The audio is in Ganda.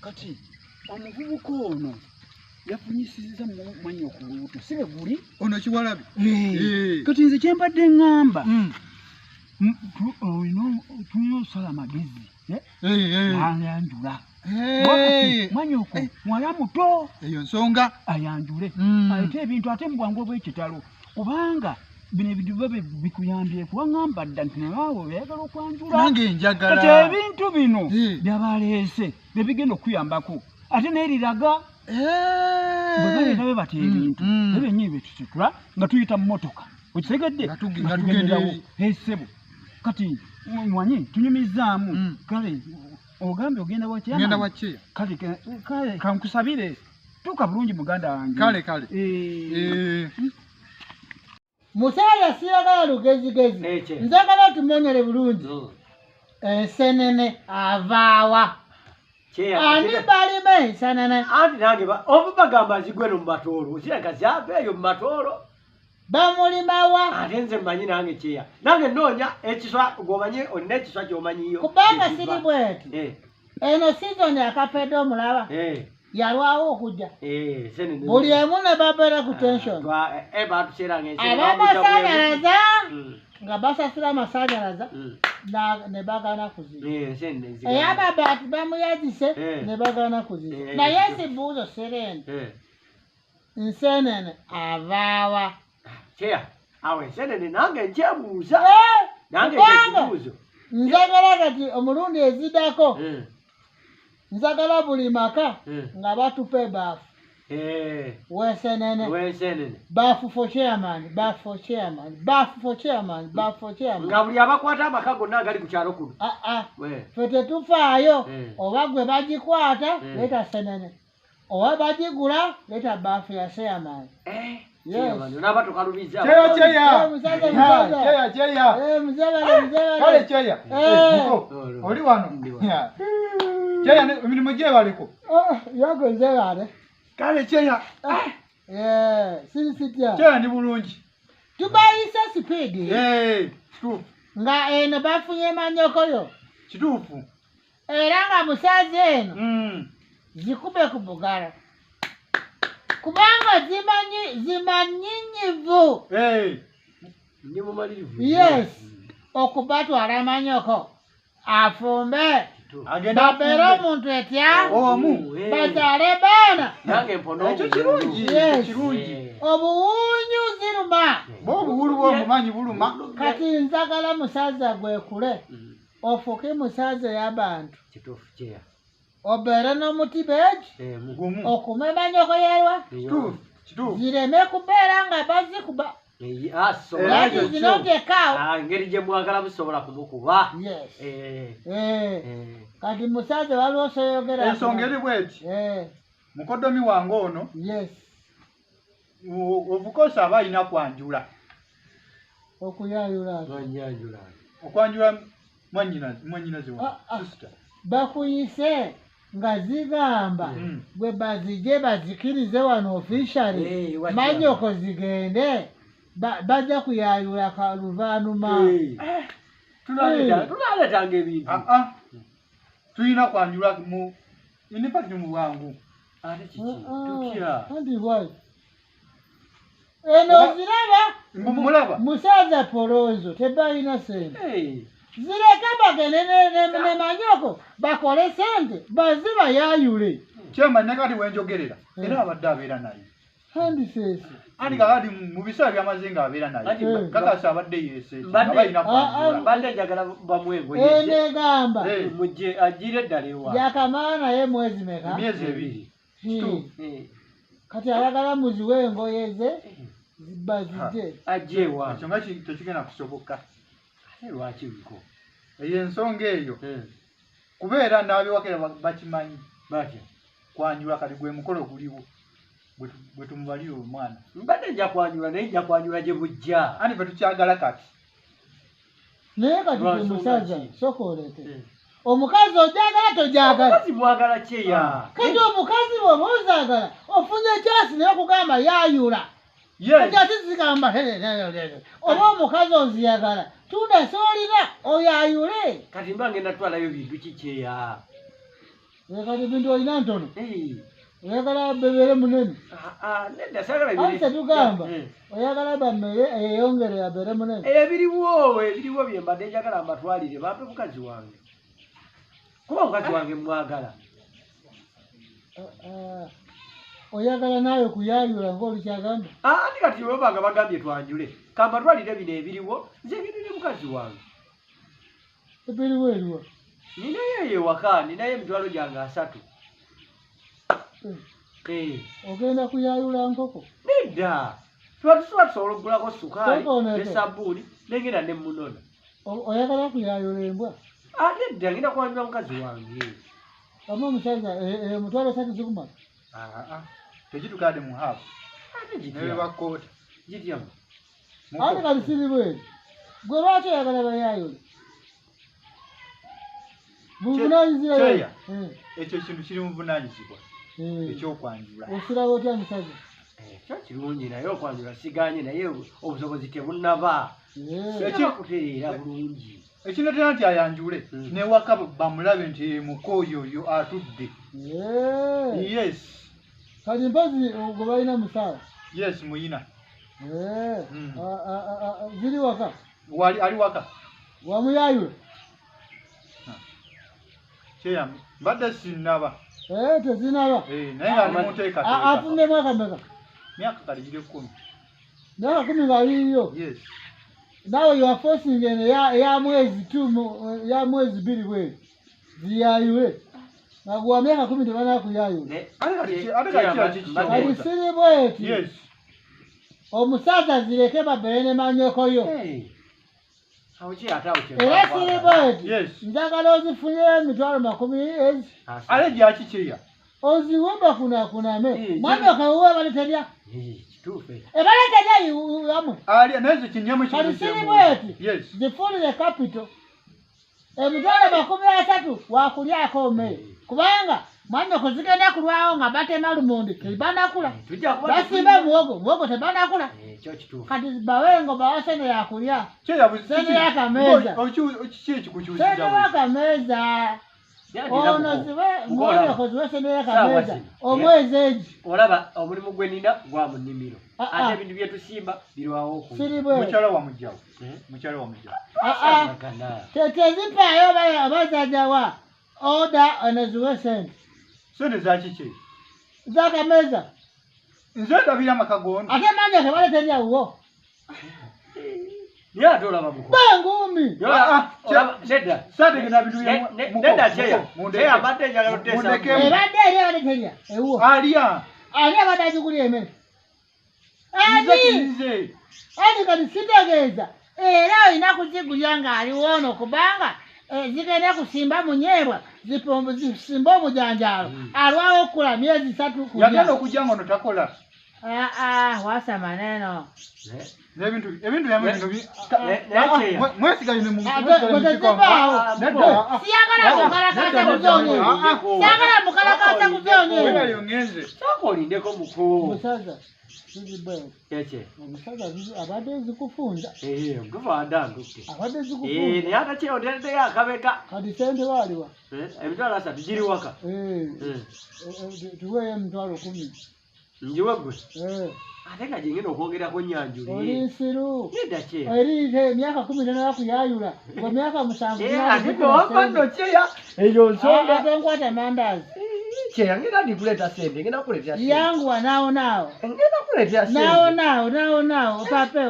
kati omuvubuka ono yafunyisizza mwanyi okuluuto sibe guli ono kiwalabi kati nze kyembadde ŋŋamba tulina osala amagezi Ayanjula mwanyi oko mwala muto eyo nsonga Ayanjule ayite ebintu ate mu bwangu obw'ekitalo kubanga bino ebintu biba bikuyambyeku waŋŋamba dda nti naawe oyagala okwanjula nange njagala kati ebintu bino byabaleese bye bigenda okuyambako ate n'eriraga bwe baleetabe bati ebintu ebyennyini byetusitula nga tuyita mu motoka okitegedde nga tugenderawo esebo kati mwanyi tunyumizaamu kale ogambye ogenda wakyeyama kale kankusabire tuuka bulungi muganda wange kale Musala siyagala lugezigezi nzagala tumenyere bulungi ensenene avaawa ani balima ensenene anti nange oba bagamba zigweno mu matoolo ziraga zaveeyo mu matoolo bamulimawa ate nze mmanyi nange kyeya nange noonya ekiswa gwomanyi olina ekiswa kyomanyiyo kubanga siri bweti eno sizoni akapedde omulaba yalwawo okujja buli emu ne babeera ku tension abamasanyalaza nga basasula amasanyalaza ne bagana kuzira ey'amabaati bamuyazise ne bagana kuzira naye sibuuzo serende nsenene avaawa kyeya awo ensenene nange nkyebuuza nange ekibuuzo nzagala kati omulundi eziddako nzagala buli maka nga batupa ebaafu wensenene baafu for chairman nga buli abakwata amaka gonna agali ku kyalo kuno fe tetufaayo oba gwe bagikwata leeta senene oba bagigula leeta baafu ya chairman naba tukalubiza kale kyeya oli wano kyeya emirimu gyebaliko yagonzebale kale kyeya sirisitya kyeya ndi bulungi tubayise sipiidi kituufu nga eno bafunye manyokoyo kituufu era nga musazi eno zikube ku bugala kubanga zimanyinyivu yes okubatwala amanyoko afumbe babeere omuntu etya bazaale baana ekyo kirungi obuwunyu ziruma obuwulu bwomumanyi buluma kati nzagala musaza gwekule ofuke musaza ey'abantu obeere n'omuti beegi okuma emanyoko yerwa zireme kubeera nga bazikuba ngeri gye mwagala musobola kumukuba kati musaza waliwo soyogera ensonga eri bweti mukodomi wange ono ovukosa aba alina kwanjula okuyayula okwanjula mwanyina ziwa bakuyise nga zigamba bwe bazije bazikirize wano officially manyoko zigende bajja kuyayula kaluvanuma tunaletanga ebintu tulina kwanjula inipati mu bwangu eno ziraba musaza polozo tebalina sente zireke bagende ne manyoko bakole sente bazibayayule kyemba nekati wenjogerera era abadde abeera naye handifeesi andi kakati mu biseera byamaze nga abeera naye kakasa abadde yeese abalina kwanjula badde njagala bamwengo enegamba mujje agire eddala ewa yakamala naye mwezi meka emyezi 2 kati ayagala muziwe engoye ze zibazije ajewa ekyo nga tekigenda kusoboka lwaki biko eyo ensonga eyo kubeera n'abewakera bakimanyi batya kwanjula kati gwe mukolo guliwo bwe tumubalira omwana mbadde nja kwanjula naye nja kwanjula gye bujja ani fe tukyagala kati naye kati gwe musaza soka oleke omukazi ojagala tojagala omukazi mwagala kyeya kati omukazi bwoba ozaagala ofunye ekyasi naye kugamba yayula kati ate zigamba oba omukazi oziyagala tunda soolina oyayule kati mba ngenda twalayo bintu kikyeya Kati bintu olina ntono. Oyagala bebere munene. Nedda sagala bibiri. Ase tugamba. Oyagala bamere eyongere abere munene. Ebiriwo bye mbadde njagala amatwalire bampe mukazi wange. Kuba mukazi wange mwagala. Oyagala nawe kuyayula ng'olukyagamba. Andi kati webanga bagambye twanjule. Kambatwalire bino ebiriwo nze ngende mukazi wange. Ebiriwo eriwa. Ninaye ewaka, ninaye emitwalo gyange 3. Ogenda kuyayula nkoko? Nedda. Tusobola okugulako sukaali ne sabbuuni nengenda ne munona. Oyagala kuyayula embwa? Nedda ngenda kwanjula mukazi wange. Ama omusajja emitwalo 3 zikumala? Tekitukadde mu hafu. Newe bakoota. Gityamu. Ate kati siri bweri. Gwe lwaki oyagala bayayule? Buvunaanyizibwa. Ekyo ekintu kiri mu buvunaanyizibwa. Ekyokwanjula. Osiraba otya musajja? Ekyo kirungi naye okwanjula siganye naye obusobozi tebunnaba. Ekikuteera bulungi. Ekinotera nti ayanjule newaka bamulabe nti mukoyo oyo atudde. Yes. Kati mpozi gwe balina musaala? Yes, muyina. Ziri waka? Ali waka. Wamuyayula? Kyeya mbadde sinnaba. Tezinaba. Naye nga alimuteeka. Afumye mwaka mmeka? Myaka kali giri 10. Myaka 10 ng'aliyo? Yes. Now you are forcing ya mwezi 2 ya mwezi 2 bwe. Ziyayule. Na kwa miaka 10 tebana kuyayula. Ali siri bweti. Yes. Omusaza zireke babene manyoko yo. Era siri bweti. Yes. Njagala ozifunye emitwalo 10. Ale gyaki kyeya. Oziwemba kuname. Mwana kawuwe baleterya. Tufe. Ebaleterya yamwe. Ali nazo kinyama kyo. Ali siri bweti. Yes. Zifulire capital. Emitwalo 30 wakulyako mmere. Kubanga mwana kozigenda kulwawo nga batema lumonde tebana kula. Basimba muwogo tebana kula. Kati bawengo bawasene yakulya. Kyeya buzisene yakameza. Kiki ekikukyusiza. Sene yakameza. Ono ziwe mwana kozwesene yakameza. Omwezi Ejje. Olaba omulimu gwenina gwa munimiro. Ate ebintu byetusimba birwawo okwo. Mukyala wa mujjawo. Mukyala wa mujjawo. Tezipayo abazajawa. Oda anaziwesene. Sente za kiki? Zakameza. Nze ndabira makagondo. Ate manja tebaleterya wo. Ya dola babuko. Bangumi. Nedda. Sade gina bidu ya Nedda cheya. Cheya bate njagala tesa. Ebadde eri baleterya. Ewo. Aliya badaji kuli emere. Nze. Adi kati sitegeeza. Era olina kuzigulya ng'ali wono kubanga zigenda kusimba munyebwa zisimba omujanjalo alwawo okula myezi 3 kulya. Yagenda okujja ngono takola. Wasa maneno. Ebintu byamwe bino mwesigaye ne muntu. Siyagala mukalakasa kujonye. Siyagala mukalakasa kujonye. Wena yongeze. Sakolindeko muko. Musaza. Ejje. Omusaza abadde zikufunza. Nguvanda nduke. Abadde zikufunza. Ne ata kye ondende yakabeka. Kati sente waliwa. Emitwalo 3 giri waka. Tuwe emitwalo 10. Njiwe gwe. Ate nga jengena okwogerako Nyanjule. Olisiru. Nedda kye. Erite myaka 15 yakuyayula. Kwa myaka 7. Ate wapando kyeya. Eyo nsonga. Ate nkwata mandazi. Kyeya ngenda ndikuleta sente. Ngenda kuletea sente. Yangu nao. Ngenda kuletea sente. Nao. Opape.